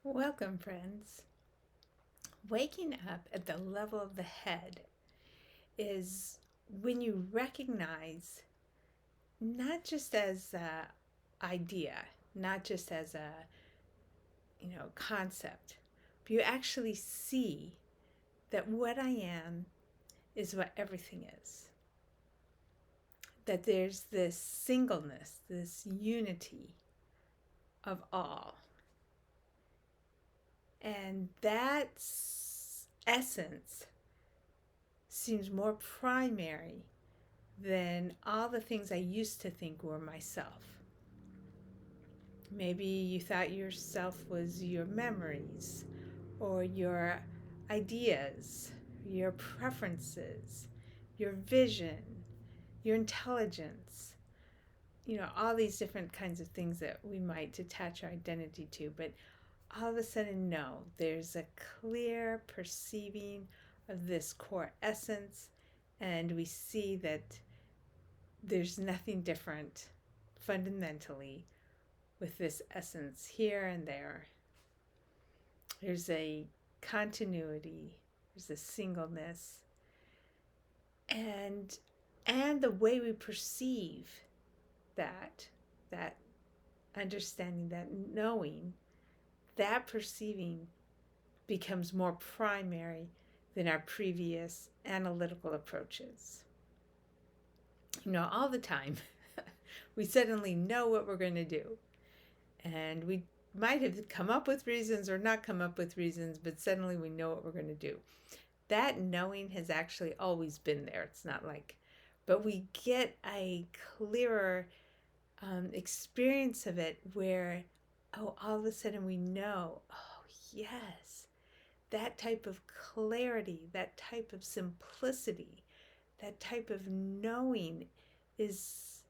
Welcome, friends. Waking up at the level of the head is when you recognize not just as an idea, not just as a concept, but you actually see that what I am is what everything is. That there's this singleness, this unity of all. And that essence seems more primary than all the things I used to think were myself. Maybe you thought yourself was your memories or your ideas, your preferences, your vision, your intelligence, all these different kinds of things that we might attach our identity to. But all of a sudden, no, there's a clear perceiving of this core essence, and we see that there's nothing different fundamentally with this essence here and there. There's a continuity, there's a singleness, and the way we perceive that understanding, that knowing, that perceiving becomes more primary than our previous analytical approaches. All the time we suddenly know what we're going to do, and we might have come up with reasons or not come up with reasons, but suddenly we know what we're going to do. That knowing has actually always been there. It's not like, but we get a clearer experience of it where, all of a sudden we know, yes, that type of clarity, that type of simplicity, that type of knowing is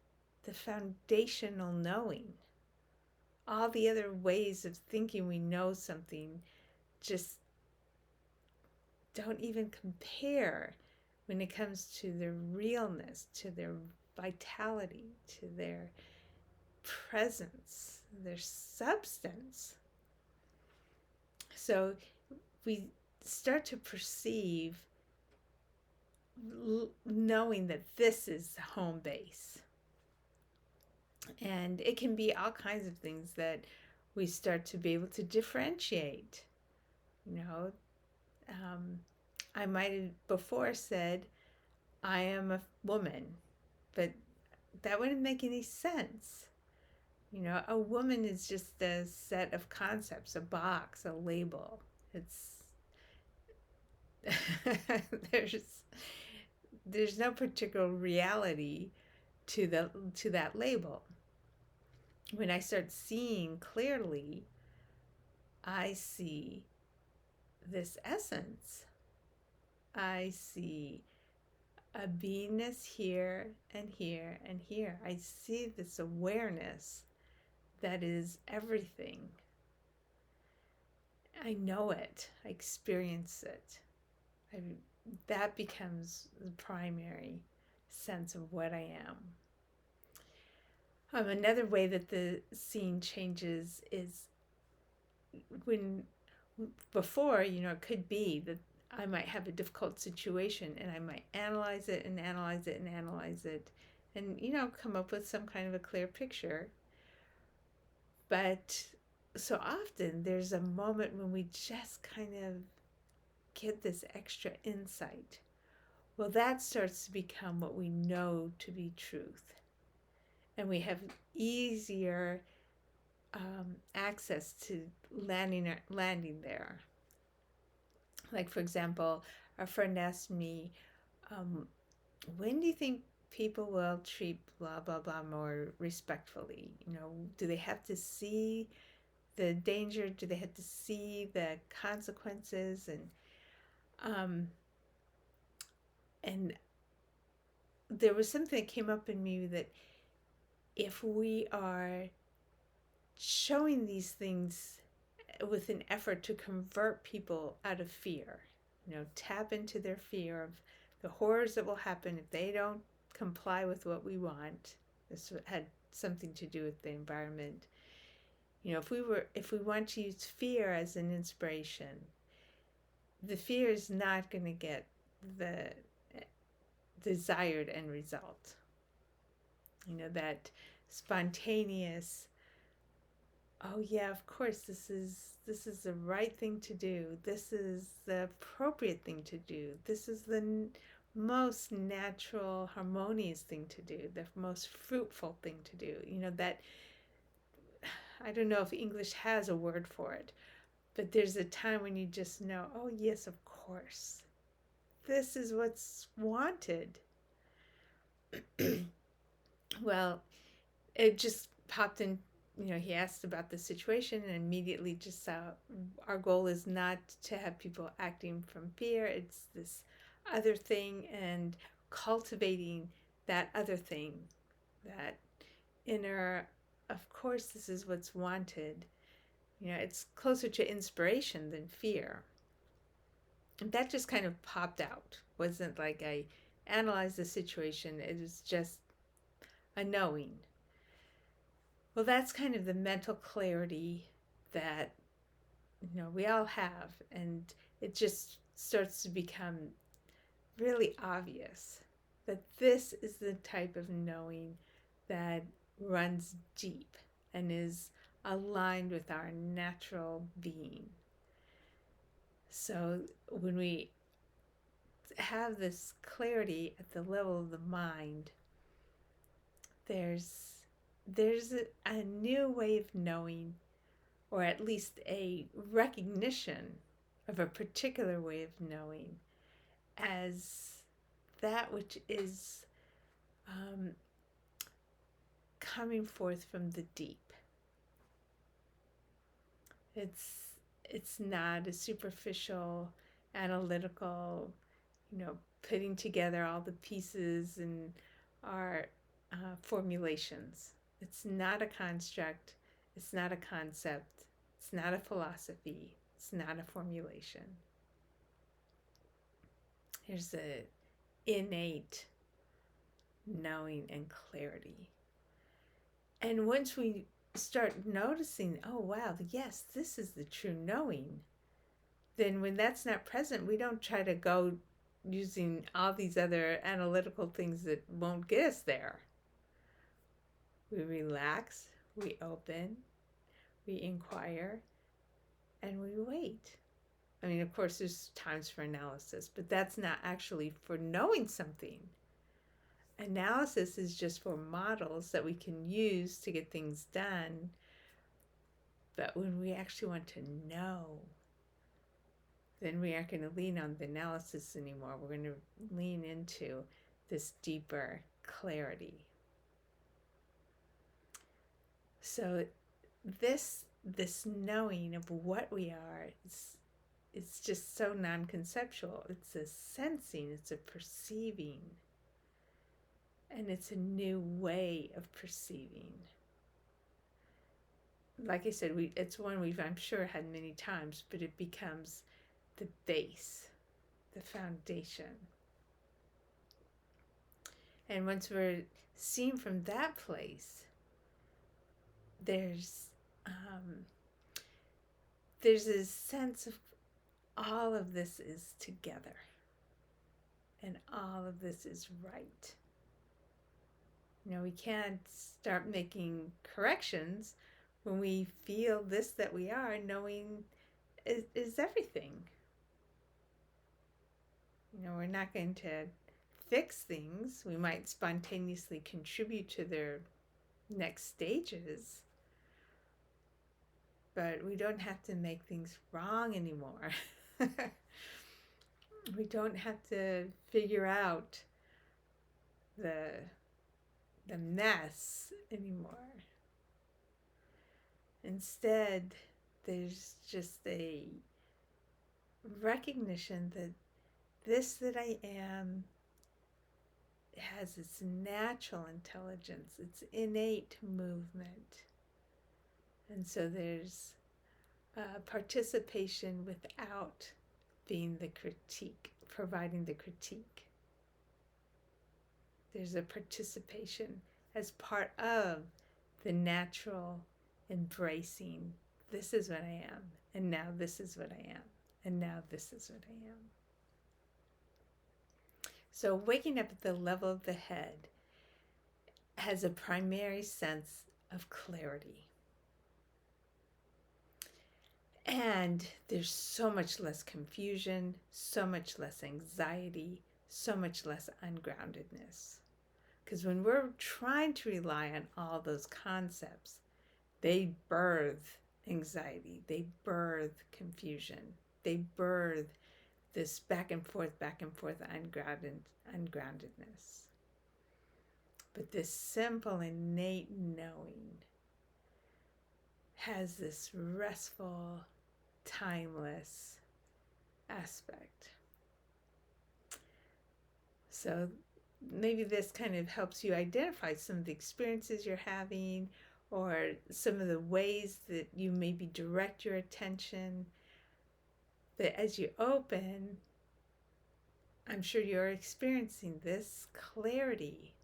the foundational knowing. All the other ways of thinking we know something just don't even compare when it comes to their realness, to their vitality, to their presence, their substance. So we start to perceive knowing that this is home base. And it can be all kinds of things that we start to be able to differentiate. I might have before said, I am a woman, but that wouldn't make any sense. A woman is just a set of concepts, a box, a label. It's there's no particular reality to that label. When I start seeing clearly, I see this essence. I see a beingness here and here and here. I see this awareness that is everything. I know it. I experience it. That becomes the primary sense of what I am. Another way that the scene changes is when before, it could be that I might have a difficult situation and I might analyze it and analyze it and analyze it and, come up with some kind of a clear picture. But so often there's a moment when we just kind of get this extra insight. Well, that starts to become what we know to be truth. And we have easier access to landing there. Like, for example, a friend asked me, when do you think people will treat blah, blah, blah more respectfully? Do they have to see the danger? Do they have to see the consequences? And there was something that came up in me that if we are showing these things with an effort to convert people out of fear, tap into their fear of the horrors that will happen if they don't comply with what we want. This had something to do with the environment. If we want to use fear as an inspiration, the fear is not going to get the desired end result. That spontaneous, oh yeah, of course, this is the right thing to do. This is the appropriate thing to do. This is the most natural, harmonious thing to do, the most fruitful thing to do. That, I don't know if English has a word for it, but there's a time when you just know, oh yes, of course, this is what's wanted. Well, it just popped in. He asked about the situation and immediately just saw our goal is not to have people acting from fear. It's this other thing, and cultivating that other thing, that inner, of course, this is what's wanted. It's closer to inspiration than fear. And that just kind of popped out. Wasn't like I analyzed the situation. It was just a knowing. Well, that's kind of the mental clarity that we all have, and it just starts to become really obvious that this is the type of knowing that runs deep and is aligned with our natural being. So when we have this clarity at the level of the mind, there's a new way of knowing, or at least a recognition of a particular way of knowing as that which is coming forth from the deep. It's not a superficial, analytical, putting together all the pieces and our formulations. It's not a construct. It's not a concept. It's not a philosophy. It's not a formulation. There's an innate knowing and clarity. And once we start noticing, oh wow, yes, this is the true knowing, then when that's not present, we don't try to go using all these other analytical things that won't get us there. We relax, we open, we inquire, and we wait. I mean, of course, there's times for analysis, but that's not actually for knowing something. Analysis is just for models that we can use to get things done. But when we actually want to know, then we aren't going to lean on the analysis anymore. We're going to lean into this deeper clarity. So this knowing of what we are, it's just so non-conceptual. It's a sensing, it's a perceiving, and it's a new way of perceiving. Like I said, it's one we've, I'm sure, had many times, but it becomes the base, the foundation. And once we're seen from that place, there's a sense of all of this is together, and all of this is right. We can't start making corrections when we feel this that we are, knowing is everything. We're not going to fix things. We might spontaneously contribute to their next stages, but we don't have to make things wrong anymore. We don't have to figure out the mess anymore. Instead, there's just a recognition that this that I am has its natural intelligence, its innate movement. And so there's participation without being the critique, providing the critique. There's a participation as part of the natural embracing, this is what I am, and now this is what I am, and now this is what I am. So waking up at the level of the head has a primary sense of clarity. And there's so much less confusion, so much less anxiety, so much less ungroundedness. Because when we're trying to rely on all those concepts, they birth anxiety, they birth confusion, they birth this back and forth, ungroundedness. But this simple, innate knowing has this restful, timeless aspect. So maybe this kind of helps you identify some of the experiences you're having, or some of the ways that you maybe direct your attention. That as you open, I'm sure you're experiencing this clarity,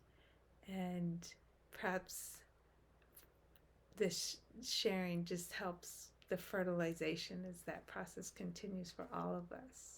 and perhaps this sharing just helps the fertilization as that process continues for all of us.